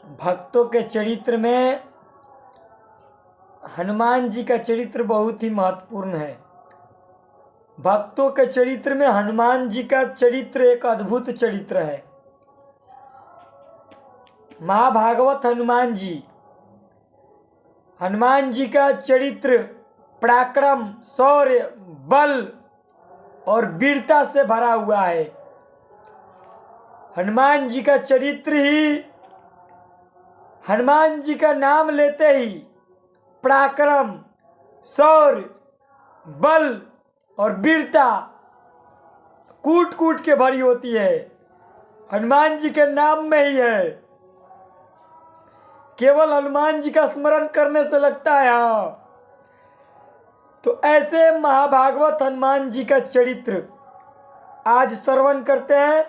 भक्तों के चरित्र में हनुमान जी का चरित्र बहुत ही महत्वपूर्ण है। भक्तों के चरित्र में हनुमान जी का चरित्र एक अद्भुत चरित्र है। महाभागवत हनुमान जी का चरित्र पराक्रम, शौर्य, बल और वीरता से भरा हुआ है। हनुमान जी का चरित्र ही हनुमान जी का नाम लेते ही पराक्रम, शौर्य, बल और वीरता कूट कूट के भरी होती है। हनुमान जी के नाम में ही है। केवल हनुमान जी का स्मरण करने से लगता है हाँ। तो ऐसे महाभागवत हनुमान जी का चरित्र आज श्रवण करते हैं।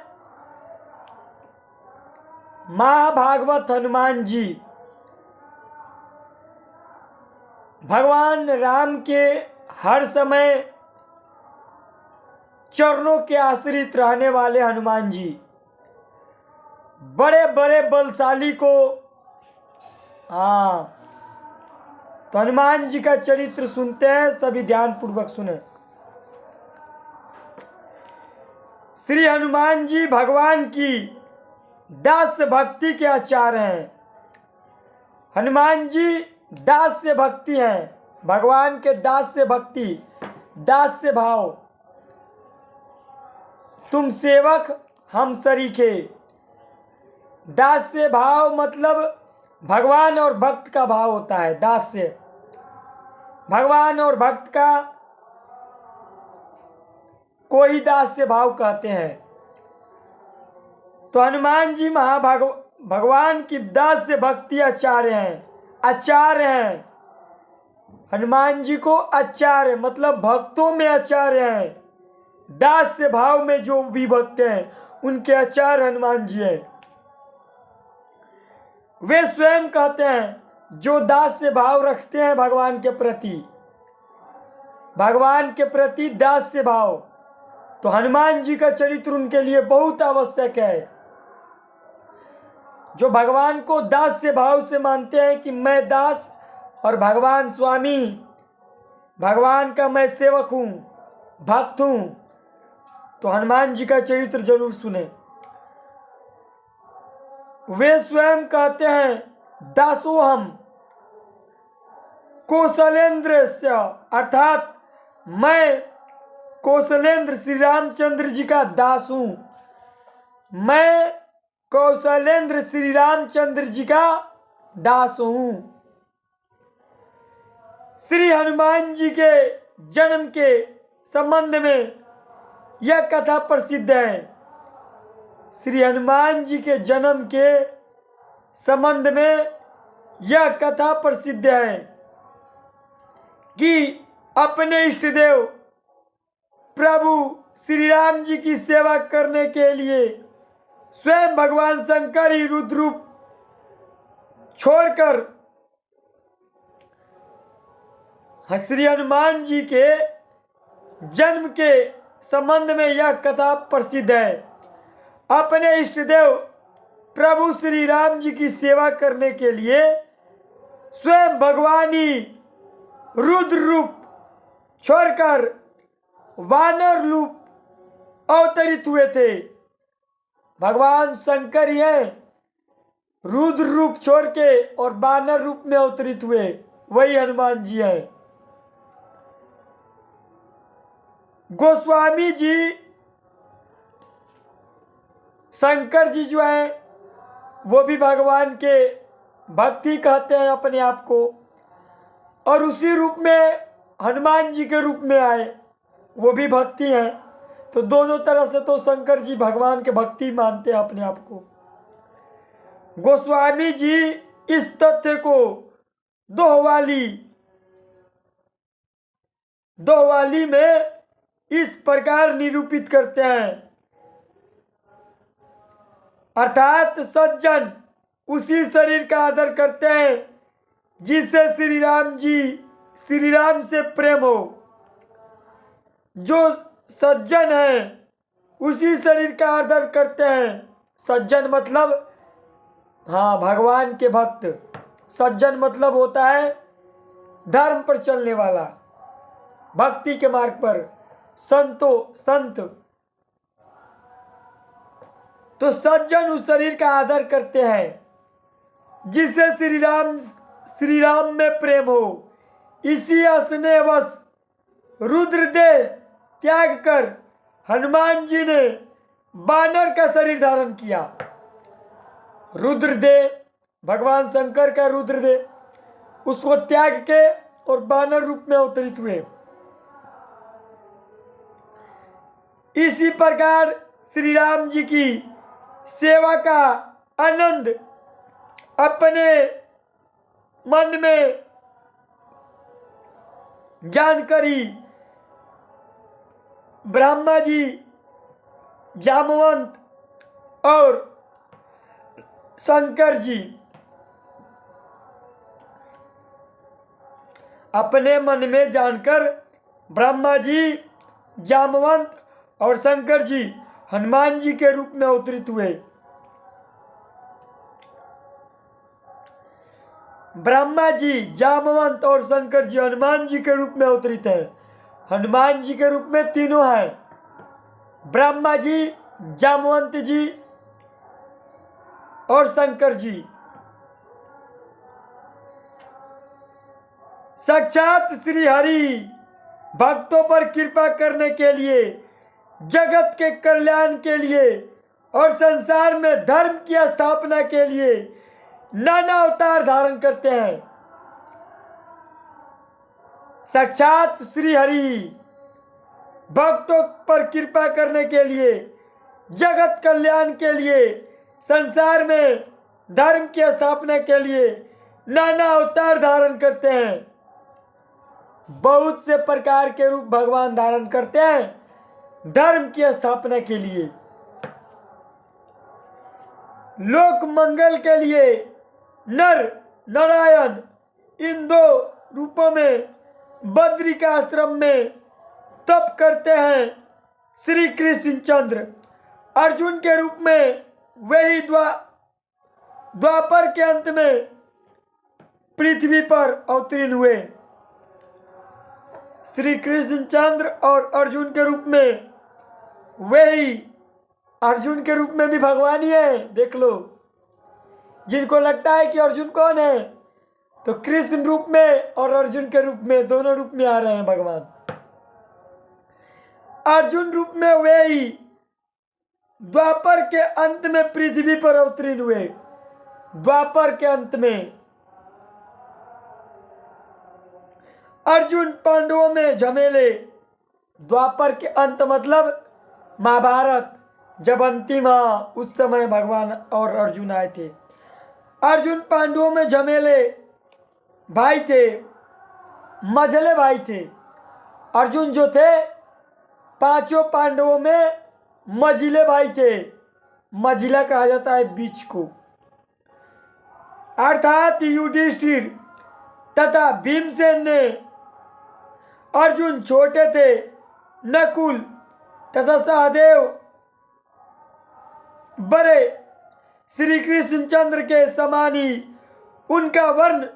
महाभागवत हनुमान जी भगवान राम के हर समय चरणों के आश्रित रहने वाले हनुमान जी बड़े बड़े बलशाली को तो हनुमान जी का चरित्र सुनते हैं, सभी ध्यान पूर्वक सुने। श्री हनुमान जी भगवान की दास्य भक्ति के आचार्य हैं। हनुमान जी दास्य भक्ति हैं, भगवान के दास्य भक्ति, दास्य भाव। तुम सेवक हम सरीखे। दास्य भाव मतलब भगवान और भक्त का भाव होता है। दास्य भगवान और भक्त का कोई दास्य भाव कहते हैं। तो हनुमान जी भगवान की दास्य भक्ति आचार्य हैं। हनुमान जी को आचार्य मतलब भक्तों में आचार्य हैं। दास्य भाव में जो भी भक्त हैं उनके आचार्य हनुमान जी हैं। वे स्वयं कहते हैं जो दास्य भाव रखते हैं भगवान के प्रति दास्य भाव, तो हनुमान जी का चरित्र उनके लिए बहुत आवश्यक है। जो भगवान को दास्य भाव से मानते हैं कि मैं दास और भगवान स्वामी, भगवान का मैं सेवक हूँ, भक्त हूँ, तो हनुमान जी का चरित्र जरूर सुने। वे स्वयं कहते हैं दासोहम कौशलेंद्र से, अर्थात मैं कौशलेंद्र श्री रामचंद्र जी का दास हूँ। मैं कौशलेंद्र श्री रामचंद्र जी का दास हूँ। श्री हनुमान जी के जन्म के संबंध में यह कथा प्रसिद्ध है। श्री हनुमान जी के जन्म के संबंध में यह कथा प्रसिद्ध है कि अपने इष्ट देव प्रभु श्री राम जी की सेवा करने के लिए स्वयं भगवान शंकर ही रुद्र रूप छोड़कर श्री हनुमान जी के जन्म के संबंध में यह कथा प्रसिद्ध है। अपने इष्ट देव प्रभु श्री राम जी की सेवा करने के लिए स्वयं भगवान ही रुद्र रूप छोड़कर वानर रूप अवतरित हुए थे। भगवान शंकर ही हैं, रुद्र रूप छोड़ के और वानर रूप में अवतरित हुए, वही हनुमान जी हैं। गोस्वामी जी शंकर जी जो हैं वो भी भगवान के भक्ति कहते हैं अपने आप को, और उसी रूप में हनुमान जी के रूप में आए, वो भी भक्ति हैं। तो दोनों तरह से तो शंकर जी भगवान के भक्ति मानते हैं अपने आप को। गोस्वामी जी इस तथ्य को दोहवाली में इस प्रकार निरूपित करते हैं, अर्थात सज्जन उसी शरीर का आदर करते हैं जिससे श्री राम से प्रेम हो। जो सज्जन है उसी शरीर का आदर करते हैं। सज्जन मतलब हाँ, भगवान के भक्त। सज्जन मतलब होता है धर्म पर चलने वाला, भक्ति के मार्ग पर। संत तो सज्जन उस शरीर का आदर करते हैं जिससे श्री राम में प्रेम हो। इसी स्नेहवश रुद्रदेह त्याग कर हनुमान जी ने बानर का शरीर धारण किया। रुद्रदेह भगवान शंकर का रुद्रदेह, उसको त्याग के और बानर रूप में अवतरित हुए। इसी प्रकार श्री राम जी की सेवा का आनंद अपने मन में जानकर ही ब्रह्मा जी, जामवंत और शंकर जी अपने मन में जानकर ब्रह्मा जी, जामवंत और शंकर जी हनुमान जी के रूप में अवतरित हुए। ब्रह्मा जी, जामवंत और शंकर जी हनुमान जी के रूप में अवतरित है। हनुमान जी के रूप में तीनों हैं, ब्रह्मा जी, जामवंत जी और शंकर जी। साक्षात श्री हरि भक्तों पर कृपा करने के लिए, जगत के कल्याण के लिए और संसार में धर्म की स्थापना के लिए नाना अवतार धारण करते हैं। साक्षात श्री हरि भक्तों पर कृपा करने के लिए, जगत कल्याण के लिए, संसार में धर्म की स्थापना के लिए नाना अवतार धारण करते हैं। बहुत से प्रकार के रूप भगवान धारण करते हैं धर्म की स्थापना के लिए, लोक मंगल के लिए। नर नारायण इन दो रूपों में बद्री का आश्रम में तप करते हैं। श्री कृष्णचंद्र अर्जुन के रूप में वही द्वापर के अंत में पृथ्वी पर अवतीर्ण हुए। श्री कृष्णचंद्र और अर्जुन के रूप में वही, अर्जुन के रूप में भी भगवान ही है। देख लो, जिनको लगता है कि अर्जुन कौन है, तो कृष्ण रूप में और अर्जुन के रूप में, दोनों रूप में आ रहे हैं भगवान। अर्जुन रूप में वे ही द्वापर के अंत में पृथ्वी पर अवतीर्ण हुए। द्वापर के अंत में अर्जुन पांडवों में झमेले। द्वापर के अंत मतलब महाभारत, जब अंतिम उस समय भगवान और अर्जुन आए थे। अर्जुन पांडवों में झमेले भाई थे, मझले भाई थे। अर्जुन जो थे पांचों पांडवों में मझिले भाई थे। मझिला कहा जाता है बीच को। अर्थात युधिष्ठिर तथा भीमसेन ने, अर्जुन छोटे थे, नकुल तथा सहदेव बड़े। श्री कृष्णचंद्र के समान ही उनका वर्ण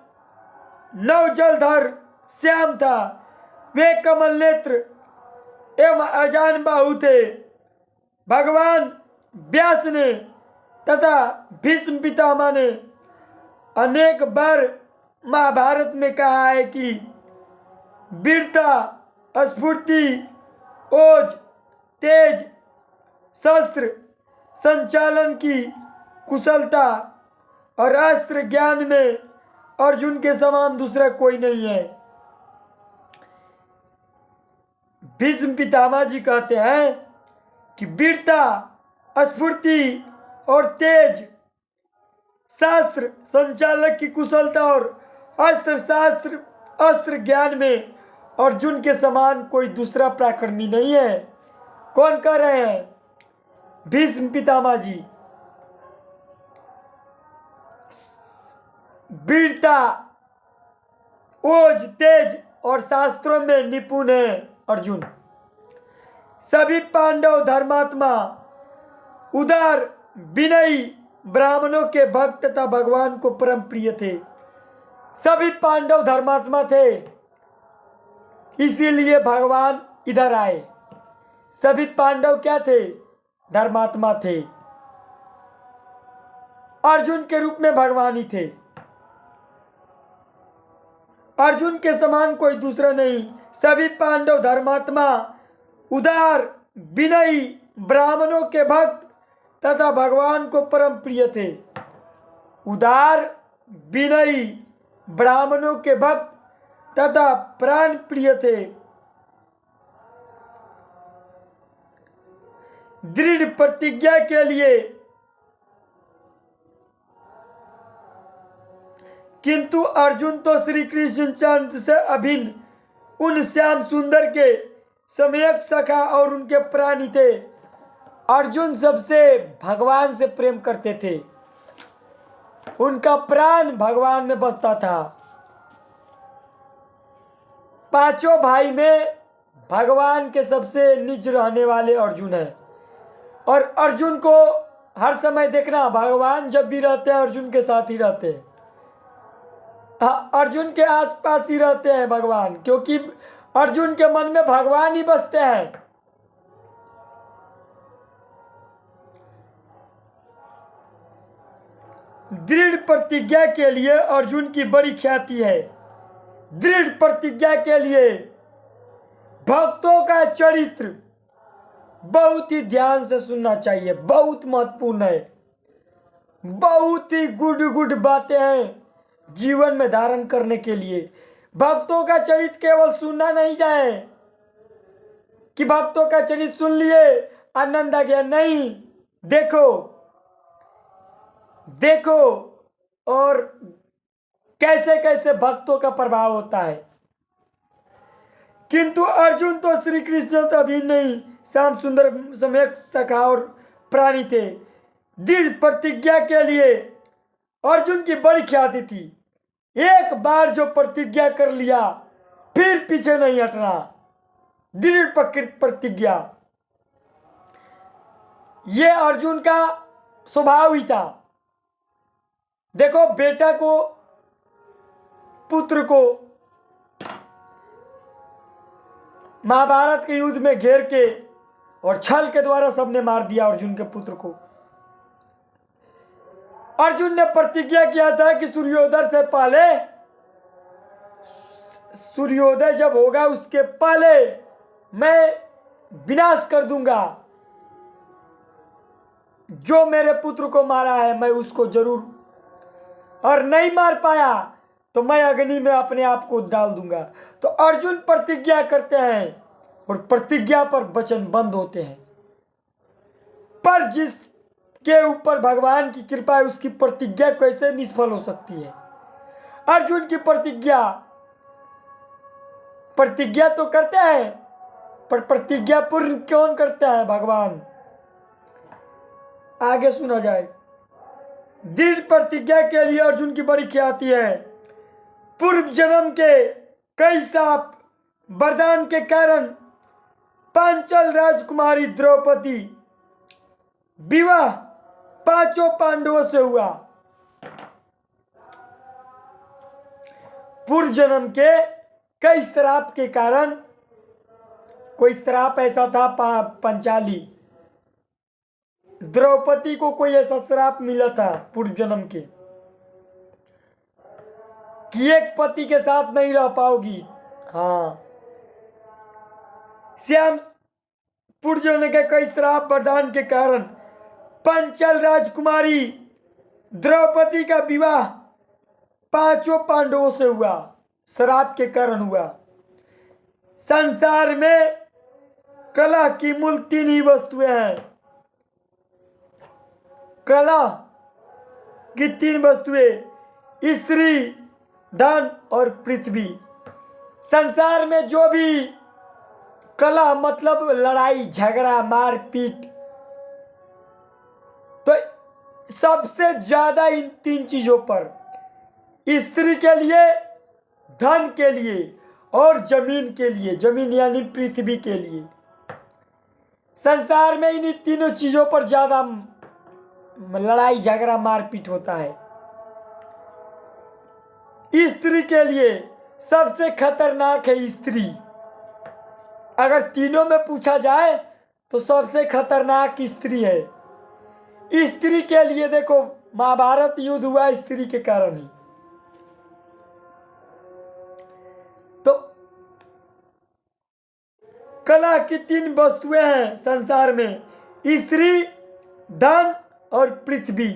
नवजलधर श्याम था। वे कमल नेत्र एवं अजान बाहु थे। भगवान व्यास ने तथा भीष्म पितामह ने अनेक बार महाभारत में कहा है कि वीरता, स्फूर्ति, ओज, तेज, शस्त्र संचालन की कुशलता और अस्त्र ज्ञान में अर्जुन के समान दूसरा कोई नहीं है। भीष्म पितामह जी कहते हैं कि वीरता, स्फूर्ति और तेज, शास्त्र संचालक की कुशलता और अस्त्र ज्ञान में अर्जुन के समान कोई दूसरा पराक्रमी नहीं है। कौन कह रहे हैं? भीष्म पितामह जी। वीरता, ओज, तेज और शास्त्रों में निपुण है अर्जुन। सभी पांडव धर्मात्मा, उदार, विनयी ब्राह्मणों के भक्त तथा भगवान को परम प्रिय थे। सभी पांडव धर्मात्मा थे, इसीलिए भगवान इधर आए। सभी पांडव क्या थे? धर्मात्मा थे। अर्जुन के रूप में भगवान ही थे। अर्जुन के समान कोई दूसरा नहीं। सभी पांडव धर्मात्मा, उदार, विनयी, ब्राह्मणों के भक्त तथा भगवान को परम प्रिय थे। उदार, विनयी, ब्राह्मणों के भक्त तथा प्राण प्रिय थे। दृढ़ प्रतिज्ञा के लिए, किंतु अर्जुन तो श्री कृष्ण चंद्र से अभिन्न, उन श्याम सुंदर के सम्यक सखा और उनके प्राणी थे। अर्जुन सबसे भगवान से प्रेम करते थे। उनका प्राण भगवान में बसता था। पांचों भाई में भगवान के सबसे निज रहने वाले अर्जुन है। और अर्जुन को हर समय देखना, भगवान जब भी रहते हैं अर्जुन के साथ ही रहते हैं। अर्जुन के आसपास ही रहते हैं भगवान, क्योंकि अर्जुन के मन में भगवान ही बसते हैं। दृढ़ प्रतिज्ञा के लिए अर्जुन की बड़ी ख्याति है। दृढ़ प्रतिज्ञा के लिए भक्तों का चरित्र बहुत ही ध्यान से सुनना चाहिए, बहुत महत्वपूर्ण है। बहुत ही गुड बातें हैं जीवन में धारण करने के लिए। भक्तों का चरित्र केवल सुनना नहीं जाए कि भक्तों का चरित्र सुन लिए आनंद आ गया, नहीं। देखो और कैसे कैसे भक्तों का प्रभाव होता है। किंतु अर्जुन तो श्री कृष्ण तो अभी नहीं, श्याम सुंदर सम्यक सखा और प्राणी थे। दृढ़ प्रतिज्ञा के लिए अर्जुन की बड़ी ख्याति थी। एक बार जो प्रतिज्ञा कर लिया फिर पीछे नहीं हटना। दृढ़ प्रतिज्ञा ये अर्जुन का स्वभाव ही था। देखो, बेटा को, पुत्र को महाभारत के युद्ध में घेर के और छल के द्वारा सबने मार दिया अर्जुन के पुत्र को। अर्जुन ने प्रतिज्ञा किया था कि सूर्योदय जब होगा उसके पहले मैं विनाश कर दूंगा। जो मेरे पुत्र को मारा है मैं उसको जरूर, और नहीं मार पाया तो मैं अग्नि में अपने आप को डाल दूंगा। तो अर्जुन प्रतिज्ञा करते हैं और प्रतिज्ञा पर वचन बंद होते हैं। पर जिसके ऊपर भगवान की कृपा है उसकी प्रतिज्ञा कैसे निष्फल हो सकती है? अर्जुन की प्रतिज्ञा तो करते हैं, पर प्रतिज्ञा पूर्ण कौन करता है? भगवान। आगे सुना जाए। दृढ़ प्रतिज्ञा के लिए अर्जुन की बड़ी ख्याति है। पूर्व जन्म के कई साप वरदान के कारण पांचाल राजकुमारी द्रौपदी विवाह पांचों पांडवों से हुआ। पूर्व जन्म के कई श्राप के कारण, कोई श्राप ऐसा था पंचाली, द्रौपदी को कोई ऐसा श्राप मिला था पूर्व जन्म के कि एक पति के साथ नहीं रह पाओगी। हाँ, श्याम पूर्व जन्म के कई श्राप वरदान के कारण पांचाल राजकुमारी द्रौपदी का विवाह पांचों पांडवों से हुआ, श्राप के कारण हुआ। संसार में कला की मूल तीन ही वस्तुएं हैं। कला की तीन वस्तुएं, स्त्री, धन और पृथ्वी। संसार में जो भी कला मतलब लड़ाई झगड़ा मारपीट, तो सबसे ज्यादा इन तीन चीजों पर, स्त्री के लिए, धन के लिए और जमीन के लिए, जमीन यानी पृथ्वी के लिए। संसार में इन तीनों चीजों पर ज्यादा लड़ाई झगड़ा मारपीट होता है। स्त्री के लिए सबसे खतरनाक है स्त्री। अगर तीनों में पूछा जाए तो सबसे खतरनाक स्त्री है। स्त्री के लिए देखो, महाभारत युद्ध हुआ स्त्री के कारण ही। तो कला की 3 वस्तुएं हैं संसार में, स्त्री, धन और पृथ्वी।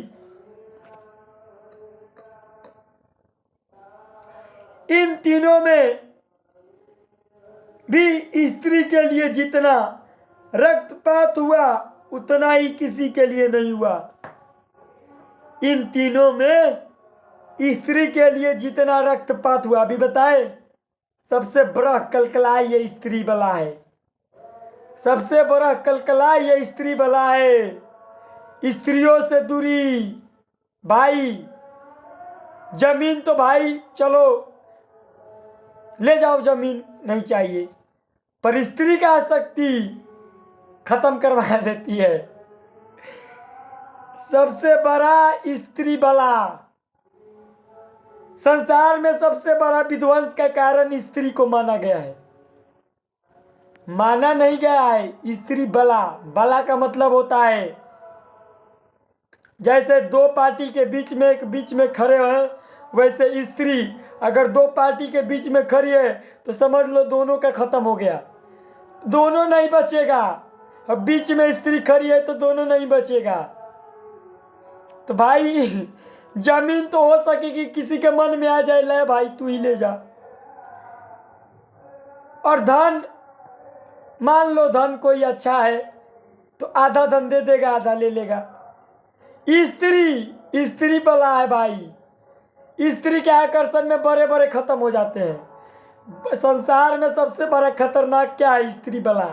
इन तीनों में भी स्त्री के लिए जितना रक्तपात हुआ उतना ही किसी के लिए नहीं हुआ। इन तीनों में स्त्री के लिए जितना रक्तपात हुआ, अभी बताए, सबसे बड़ा कलकला ये स्त्री बला है। सबसे बड़ा कलकला ये स्त्री बला है। स्त्रियों से दूरी। भाई जमीन तो भाई चलो ले जाओ, जमीन नहीं चाहिए, पर स्त्री का आसक्ति खत्म करवा देती है। सबसे बड़ा स्त्री बला, संसार में सबसे बड़ा विध्वंस का कारण स्त्री को माना गया है। माना नहीं गया है स्त्री बला। बला का मतलब होता है जैसे 2 पार्टी के बीच में खड़े हैं, वैसे स्त्री अगर 2 पार्टी के बीच में खड़ी है तो समझ लो दोनों का खत्म हो गया, दोनों नहीं बचेगा। अब बीच में स्त्री खड़ी है तो दोनों नहीं बचेगा। तो भाई जमीन तो हो सकेगी किसी के मन में आ जाए, ले भाई तू ही ले जा। और धन, मान लो धन कोई अच्छा है तो आधा धन दे देगा, आधा ले लेगा। स्त्री बला है भाई। स्त्री के आकर्षण में बड़े बड़े खत्म हो जाते हैं। संसार में सबसे बड़ा खतरनाक क्या है? स्त्री बला।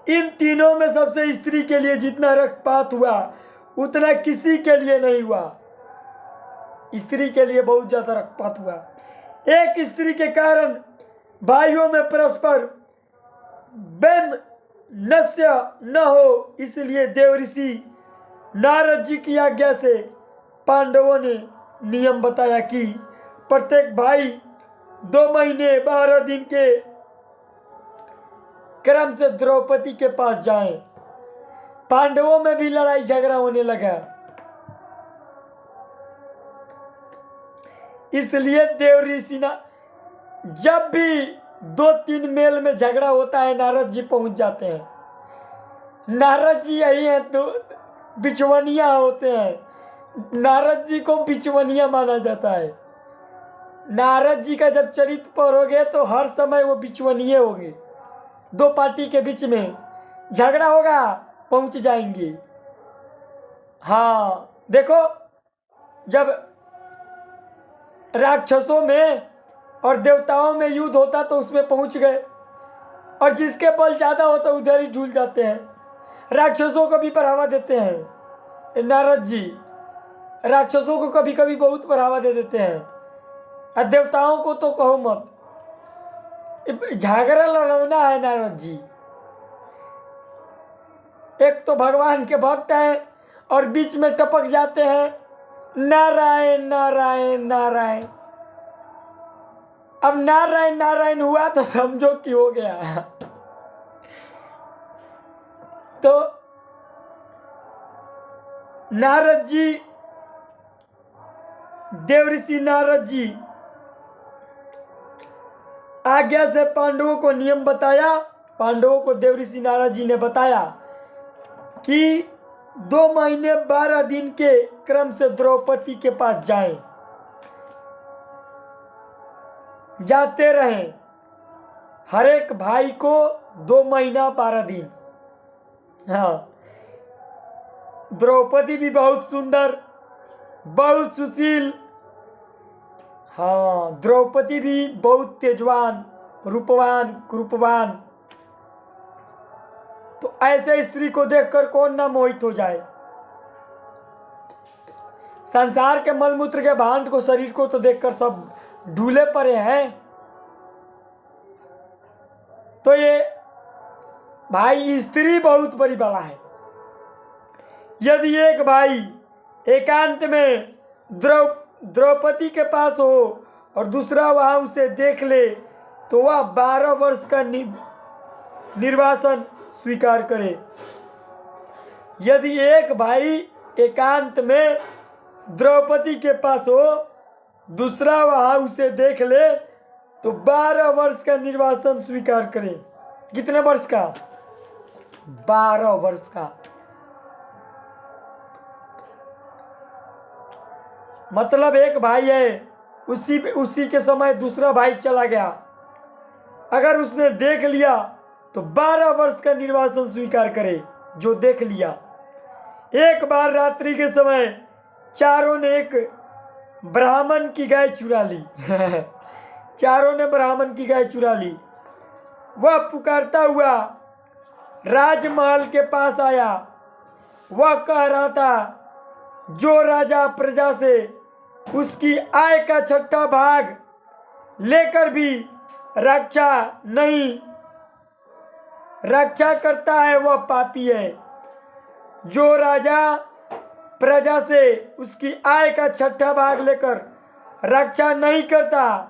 इन तीनों में सबसे स्त्री के लिए जितना रक्तपात हुआ उतना किसी के लिए नहीं हुआ। स्त्री के लिए बहुत ज्यादा रक्तपात हुआ। एक स्त्री के कारण भाइयों में परस्पर वैमनस्य न हो, इसलिए देवऋषि नारद जी की आज्ञा से पांडवों ने नियम बताया कि प्रत्येक भाई 2 महीने 12 दिन के क्रम से द्रौपदी के पास जाएं। पांडवों में भी लड़ाई झगड़ा होने लगा, इसलिए देवऋषि जब भी 2-3 मेल में झगड़ा होता है नारद जी पहुंच जाते हैं। नारद जी यही हैं तो बिचवनिया होते हैं। नारद जी को बिचवनिया माना जाता है। नारद जी का जब चरित्र पढ़ोगे तो हर समय वो बिचवनिये होंगे। 2 पार्टी के बीच में झगड़ा होगा, पहुंच जाएंगे। हाँ देखो, जब राक्षसों में और देवताओं में युद्ध होता तो उसमें पहुंच गए, और जिसके बल ज्यादा होता उधर ही झूल जाते हैं। राक्षसों को भी बढ़ावा देते हैं नारद जी। राक्षसों को कभी कभी बहुत बढ़ावा दे देते हैं, और देवताओं को तो कहो मत। झगड़ा लड़ना है नारद जी। एक तो भगवान के भक्त हैं और बीच में टपक जाते हैं नारायण नारायण नारायण। अब नारायण नारायण हुआ तो समझो कि हो गया। तो नारद जी, देवऋषि नारद जी आज्ञा से पांडवों को नियम बताया। पांडवों को देवऋषि नारद जी ने बताया कि 2 महीने 12 दिन के क्रम से द्रौपदी के पास जाएं, जाते रहें। हर एक भाई को 2 महीना 12 दिन। हाँ, द्रौपदी भी बहुत सुंदर, बहुत सुशील। हाँ, द्रौपदी भी बहुत तेजवान, रूपवान। तो ऐसे स्त्री को देखकर कौन ना मोहित हो जाए। संसार के मलमूत्र के भांड को, शरीर को तो देखकर सब ढूले पड़े हैं। तो ये भाई स्त्री बहुत बड़ी बला है। यदि एक भाई एकांत में द्रौपदी के पास हो और दूसरा वहां उसे देख ले तो वह 12 वर्ष का निर्वासन स्वीकार करे। यदि एक भाई एकांत में द्रौपदी के पास हो, दूसरा वहां उसे देख ले तो 12 वर्ष का निर्वासन स्वीकार करे। कितने वर्ष का? 12 वर्ष का। मतलब एक भाई है, उसी के समय दूसरा भाई चला गया, अगर उसने देख लिया तो 12 वर्ष का निर्वासन स्वीकार करे जो देख लिया। एक बार रात्रि के समय चारों ने एक ब्राह्मण की गाय चुरा ली चारों ने ब्राह्मण की गाय चुरा ली। वह पुकारता हुआ राजमहल के पास आया। वह कह रहा था, जो राजा प्रजा से उसकी आय का 6वां भाग लेकर भी रक्षा करता है वह पापी है। जो राजा प्रजा से उसकी आय का 6वां भाग लेकर रक्षा नहीं करता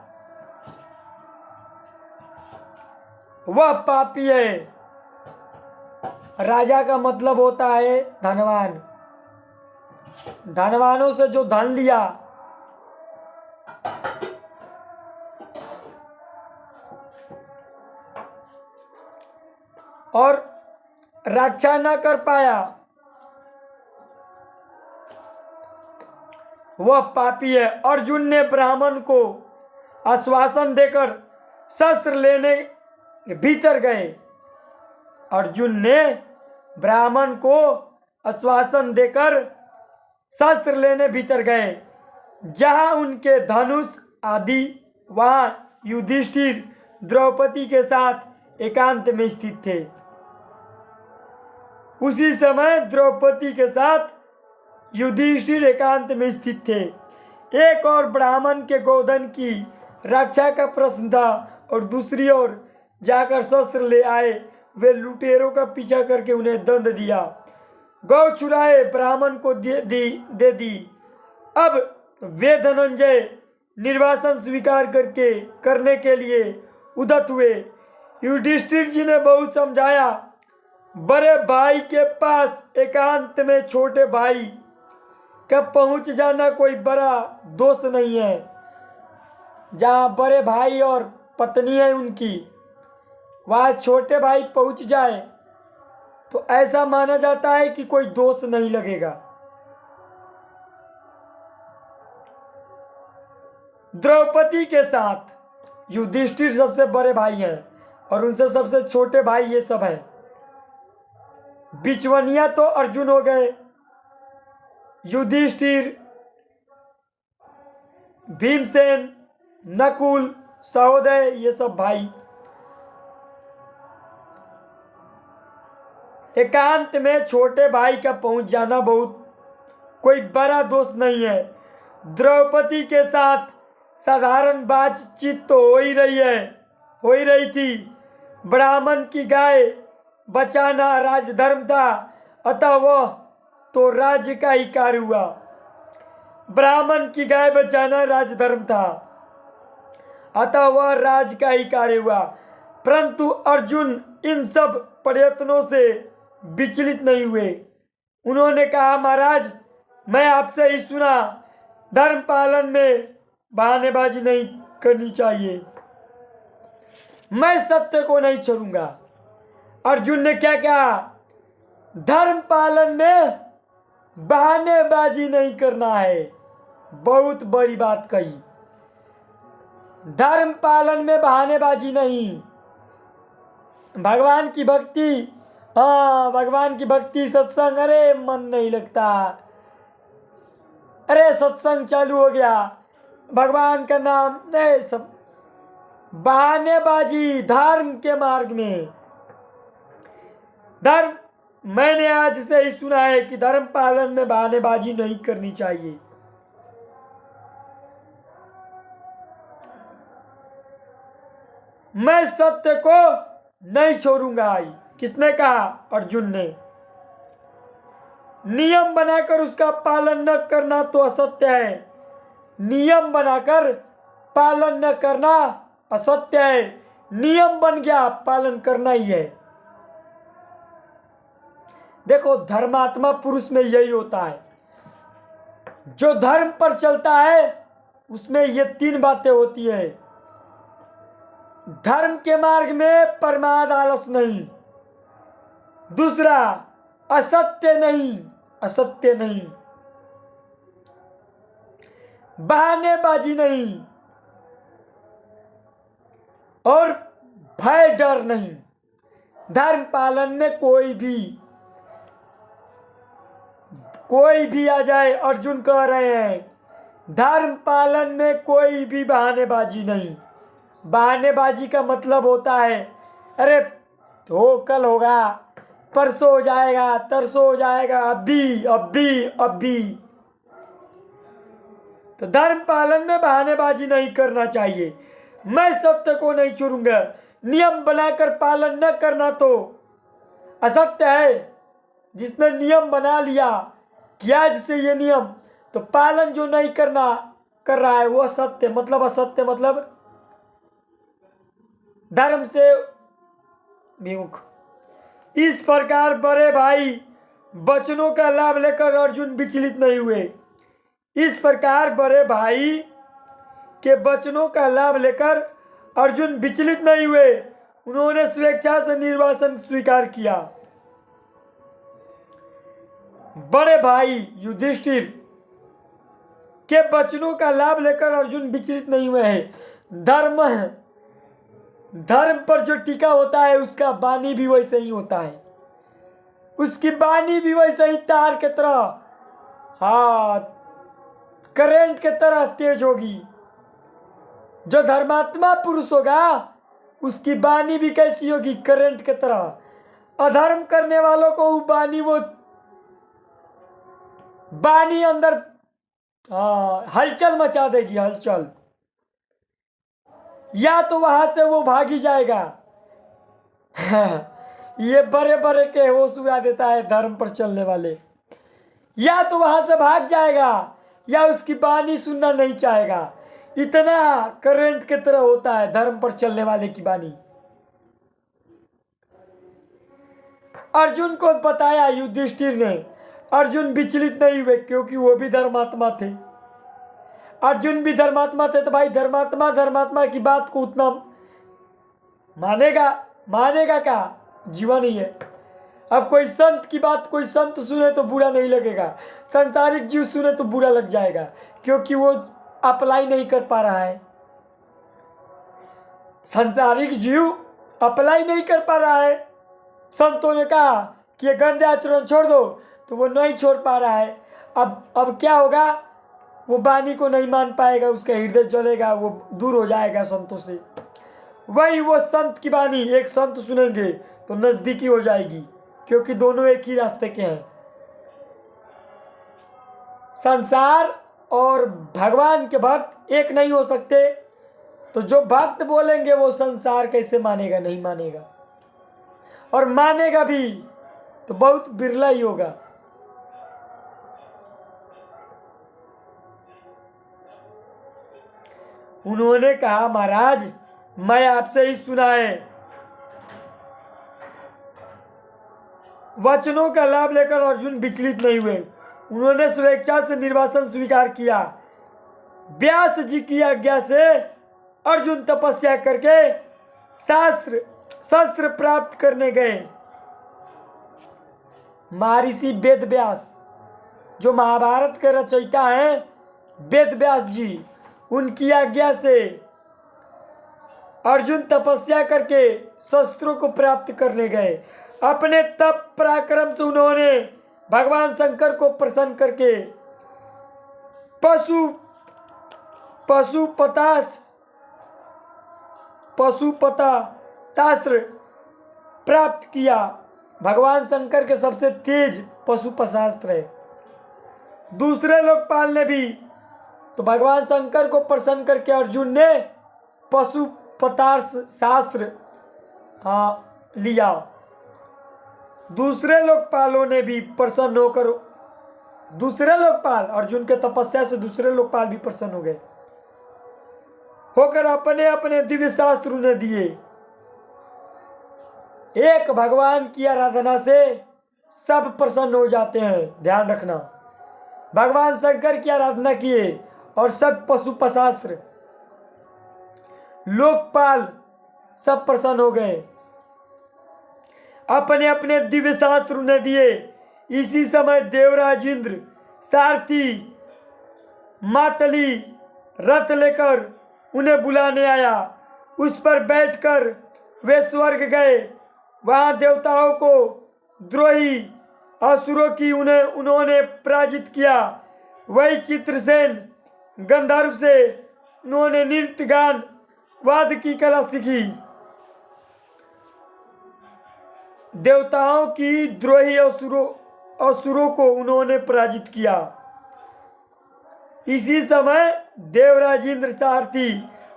वह पापी है। राजा का मतलब होता है धनवान। धनवानों से जो धन लिया और रक्षा न कर पाया वह पापी है। अर्जुन ने ब्राह्मण को आश्वासन देकर शस्त्र लेने भीतर गए। अर्जुन ने ब्राह्मण को आश्वासन देकर शस्त्र लेने भीतर गए। जहां उनके धनुष आदि, वहां युधिष्ठिर द्रौपदी के साथ एकांत में स्थित थे। उसी समय द्रौपदी के साथ युधिष्ठिर एकांत में स्थित थे। एक और ब्राह्मण के गोधन की रक्षा का प्रश्न था और दूसरी ओर जाकर शस्त्र ले आए वे लुटेरों का पीछा करके उन्हें दंड दिया। गौ चुराए ब्राह्मण को दे दी। अब वे धनंजय निर्वासन स्वीकार करने के लिए उद्यत हुए। युधिष्ठिर जी ने बहुत समझाया, बड़े भाई के पास एकांत में छोटे भाई का पहुंच जाना कोई बड़ा दोष नहीं है। जहां बड़े भाई और पत्नी है उनकी, वहां छोटे भाई पहुंच जाए तो ऐसा माना जाता है कि कोई दोष नहीं लगेगा। द्रौपदी के साथ युधिष्ठिर सबसे बड़े भाई हैं और उनसे सबसे छोटे भाई ये सब हैं। बिचवनिया तो अर्जुन हो गए, युधिष्ठिर, भीमसेन, नकुल, सहोदय, ये सब भाई। एकांत में छोटे भाई का पहुंच जाना बहुत कोई बड़ा दोष नहीं है। द्रौपदी के साथ साधारण बातचीत तो हो ही रही थी। ब्राह्मण की गाय बचाना राजधर्म था, अतः वह तो राज्य का ही कार्य हुआ। ब्राह्मण की गाय बचाना राजधर्म था, अतः वह राज्य का ही कार्य हुआ। परंतु अर्जुन इन सब प्रयत्नों से विचलित नहीं हुए। उन्होंने कहा, महाराज, मैं आपसे ही सुना, धर्म पालन में बहानेबाजी नहीं करनी चाहिए, मैं सत्य को नहीं छोड़ूंगा। अर्जुन ने क्या कहा? धर्म पालन में बहानेबाजी नहीं करना है। बहुत बड़ी बात कही। धर्म पालन में बहानेबाजी नहीं। भगवान की भक्ति, भगवान की भक्ति, सत्संग, अरे मन नहीं लगता, अरे सत्संग चालू हो गया, भगवान का नाम नहीं, सब बहानेबाजी धर्म के मार्ग में। धर्म, मैंने आज से ही सुना है कि धर्म पालन में बहानेबाजी नहीं करनी चाहिए। मैं सत्य को नहीं छोड़ूंगा। किसने कहा? अर्जुन ने। नियम बनाकर उसका पालन न करना तो असत्य है। नियम बनाकर पालन न करना असत्य है। नियम बन गया, पालन करना ही है। देखो, धर्मात्मा पुरुष में यही होता है। जो धर्म पर चलता है उसमें ये 3 बातें होती है। धर्म के मार्ग में प्रमाद, आलस नहीं। दूसरा, असत्य नहीं, असत्य नहीं। बहानेबाजी नहीं। और भय, डर नहीं। धर्म पालन में कोई भी आ जाए, अर्जुन कह रहे हैं धर्म पालन में कोई भी बहानेबाजी नहीं। बहानेबाजी का मतलब होता है अरे तो कल होगा, परसों हो जाएगा, तरसों हो जाएगा, अब भी। तो धर्म पालन में बहानेबाजी नहीं करना चाहिए। मैं सत्य को नहीं छोड़ूंगा। नियम बनाकर पालन न करना तो असत्य है। जिसने नियम बना लिया, किया जिससे ये नियम, तो पालन जो नहीं कर रहा है वो असत्य। मतलब असत्य मतलब धर्म से विमुख। इस प्रकार बड़े भाई वचनों का लाभ लेकर अर्जुन विचलित नहीं हुए। इस प्रकार बड़े भाई के वचनों का लाभ लेकर अर्जुन विचलित नहीं हुए। उन्होंने स्वेच्छा से निर्वासन स्वीकार किया। बड़े भाई युधिष्ठिर के वचनों का लाभ लेकर अर्जुन विचलित नहीं हुए हैं। धर्म पर जो टीका होता है उसका वाणी भी वैसे ही होता है। उसकी वाणी भी वैसे ही तार के तरह, करंट के तरह तेज होगी। जो धर्मात्मा पुरुष होगा उसकी वाणी भी कैसी होगी? करंट के तरह। अधर्म करने वालों को वो वाणी अंदर हलचल मचा देगी, हलचल। या तो वहां से वो भागी जाएगा ये बड़े बड़े के होश उड़ा देता है धर्म पर चलने वाले। या तो वहां से भाग जाएगा या उसकी वाणी सुनना नहीं चाहेगा। इतना करंट की तरह होता है धर्म पर चलने वाले की वाणी। अर्जुन को बताया युधिष्ठिर ने। अर्जुन विचलित नहीं हुए क्योंकि वो भी धर्मात्मा थे। अर्जुन भी धर्मात्मा थे तो भाई धर्मात्मा की बात को उतना मानेगा क्या? जीवन ही है। अब कोई संत की बात कोई संत सुने तो बुरा नहीं लगेगा, संसारिक जीव सुने तो बुरा लग जाएगा, क्योंकि वो अप्लाई नहीं कर पा रहा है। संसारिक जीव अप्लाई नहीं कर पा रहा है। संतों ने कहा कि ये गंदे आचरण छोड़ दो, तो वो नहीं छोड़ पा रहा है। अब क्या होगा? वो वाणी को नहीं मान पाएगा, उसका हृदय जलेगा, वो दूर हो जाएगा संतों से। वही वो संत की वाणी एक संत सुनेंगे तो नजदीकी हो जाएगी, क्योंकि दोनों एक ही रास्ते के हैं। संसार और भगवान के भक्त एक नहीं हो सकते, तो जो भक्त बोलेंगे वो संसार कैसे मानेगा? नहीं मानेगा, और मानेगा भी तो बहुत बिरला ही होगा। उन्होंने कहा महाराज मैं आपसे ही सुना है। वचनों का लाभ लेकर अर्जुन विचलित नहीं हुए। उन्होंने स्वेच्छा से निर्वासन स्वीकार किया। व्यास जी की आज्ञा से अर्जुन तपस्या करके शस्त्र प्राप्त करने गए। महर्षि वेद व्यास, जो महाभारत के रचयिता हैं, वेद व्यास जी, उनकी आज्ञा से अर्जुन तपस्या करके शस्त्रों को प्राप्त करने गए। अपने तप पराक्रम से उन्होंने भगवान शंकर को प्रसन्न करके पशुपतास्त्र प्राप्त किया। भगवान शंकर के सबसे तेज पशुपतास्त्र है। दूसरे लोकपाल ने भी तो भगवान शंकर को प्रसन्न करके अर्जुन ने पशुपतास्त्र शास्त्र लिया। दूसरे लोकपालों ने भी प्रसन्न होकर दूसरे लोकपाल, अर्जुन के तपस्या से दूसरे लोकपाल भी प्रसन्न हो गए, होकर अपने अपने दिव्य शास्त्र उन्हें दिए। एक भगवान की आराधना से सब प्रसन्न हो जाते हैं, ध्यान रखना। भगवान शंकर की आराधना किए और सब पशु पशास्त्र लोकपाल सब प्रसन्न हो गए, अपने अपने दिव्य शास्त्र उन्हें दिए। इसी समय देवराज इंद्र सारथी मातली रथ लेकर उन्हें बुलाने आया। उस पर बैठकर वे स्वर्ग गए। वहां देवताओं को द्रोही असुरों की उन्होंने पराजित किया। वही चित्रसेन गंधर्व से उन्होंने नृत्य गान वाद की कला सीखी। देवताओं की द्रोही असुरों को उन्होंने पराजित किया। इसी समय देवराज इंद्र सारथी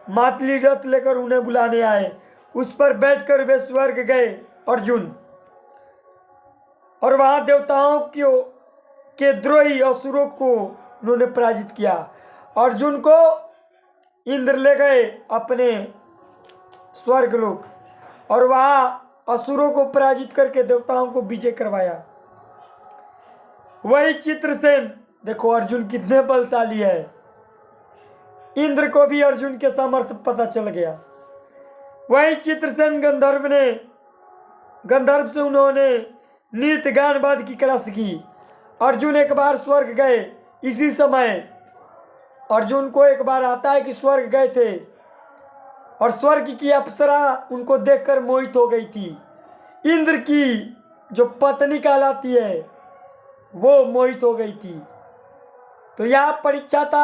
मातली रथ लेकर उन्हें बुलाने आए। उस पर बैठकर वे स्वर्ग गए अर्जुन, और वहां देवताओं के द्रोही असुरों को उन्होंने पराजित किया। अर्जुन को इंद्र ले गए अपने स्वर्गलोक, और वहां असुरों को पराजित करके देवताओं को विजय करवाया। वही चित्रसेन, देखो अर्जुन कितने बलशाली है। इंद्र को भी अर्जुन के सामर्थ्य पता चल गया। वही चित्रसेन गंधर्व से उन्होंने नृत्य गान वाद की कला सीखी। अर्जुन एक बार स्वर्ग गए। इसी समय अर्जुन को एक बार आता है कि स्वर्ग गए थे, और स्वर्ग की अप्सरा उनको देखकर मोहित हो गई थी। इंद्र की जो पत्नी कहलाती है वो मोहित हो गई थी। तो यह परीक्षा था